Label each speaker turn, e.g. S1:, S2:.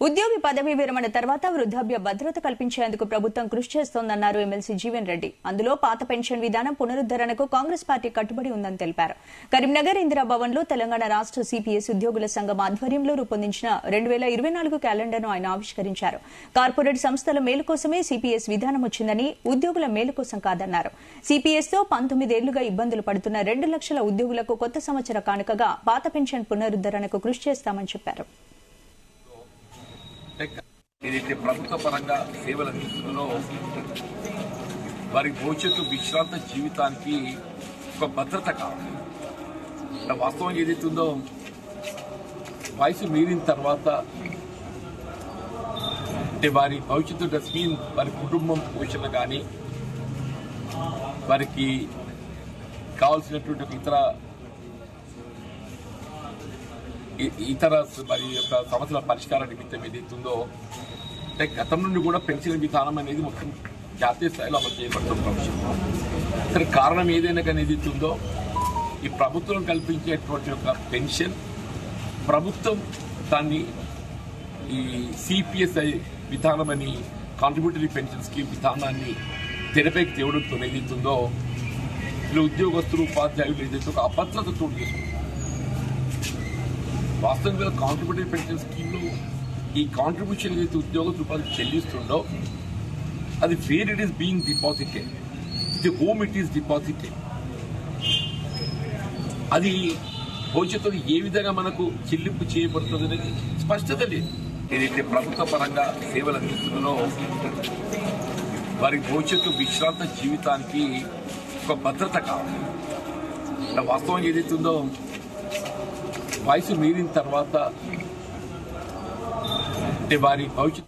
S1: ఉద్యోగి పదవీ విరమణ తర్వాత వృద్ధాప్య భద్రత కల్పించేందుకు ప్రభుత్వం కృషి చేస్తోందన్నారు ఎమ్మెల్సీ జీవన్ రెడ్డి. అందులో పాత పెన్షన్ విధానం పునరుద్దరణకు కాంగ్రెస్ పార్టీ కట్టుబడి ఉందని తెలిపారు. కరీంనగర్ ఇందిరాభవన్ లో తెలంగాణ రాష్ట సిపిఎస్ ఉద్యోగుల సంఘం ఆధ్వర్యంలో రూపొందించిన 2024 క్యాలెండర్ను ఆయన ఆవిష్కరించారు. కార్పొరేట్ సంస్థల మేలు కోసమే సిపిఎస్ విధానం వచ్చిందని, ఉద్యోగుల మేలు కోసం కాదన్నారు. సిపిఎస్ తో 19 ఏళ్లుగా ఇబ్బందులు పడుతున్న 2 లక్షల ఉద్యోగులకు కొత్త సంవత్సర కానుకగా పాత పెన్షన్ పునరుద్దరణకు కృషి చేస్తామని చెప్పారు.
S2: ఏదైతే ప్రభుత్వ పరంగా సేవలు అందిస్తుందో వారి భవిష్యత్తు విశ్రాంత జీవితానికి ఒక భద్రత కావాలి. వాస్తవం ఏదైతుందో వయసు మీరిన తర్వాత అంటే వారి భవిష్యత్తు డస్ట్బిన్ వారి కుటుంబం పోషణ కానీ వారికి కావాల్సినటువంటి ఇతర మరి యొక్క సమస్యల పరిష్కార నిమిత్తం ఏదైతుందో అంటే గతం నుండి కూడా పెన్షన్ విధానం అనేది మొత్తం జాతీయ స్థాయిలో అమలు చేయబడుతున్న భవిష్యత్తు. సరే, కారణం ఏదైనా కానీ ఏదైతుందో ఈ ప్రభుత్వం కల్పించేటువంటి ఒక పెన్షన్ ప్రభుత్వం దాన్ని ఈ సిపిఎస్ఐ విధానం అని కాంట్రిబ్యూటరీ పెన్షన్ స్కీమ్ విధానాన్ని తెరపైకి తేవడంతో ఏదైతుందో ఇలా ఉద్యోగస్తులు ఉపాధ్యాయులు ఏదైతే ఒక అభద్రత చోటు చేసుకుంటారు. వాస్తవంగా కాంట్రిబ్యూటరీ పెన్షన్ స్కీమ్లో ఈ కాంట్రిబ్యూషన్ ఏదైతే ఉద్యోగస్తులు ఉపాధి చెల్లిస్తుండో అది where it is being deposited, the home it is deposited, అది భవిష్యత్తులో ఏ విధంగా మనకు చెల్లింపు చేయబడుతుంది అనేది స్పష్టత లేదు. ఏదైతే ప్రభుత్వ పరంగా సేవలు అందిస్తుందో వారి భవిష్యత్తు విశ్రాంత జీవితానికి ఒక భద్రత కావాలి. వాస్తవం ఏదైతుందో వయసు మీరిన తర్వాత అంటే వారి భవిష్యత్తు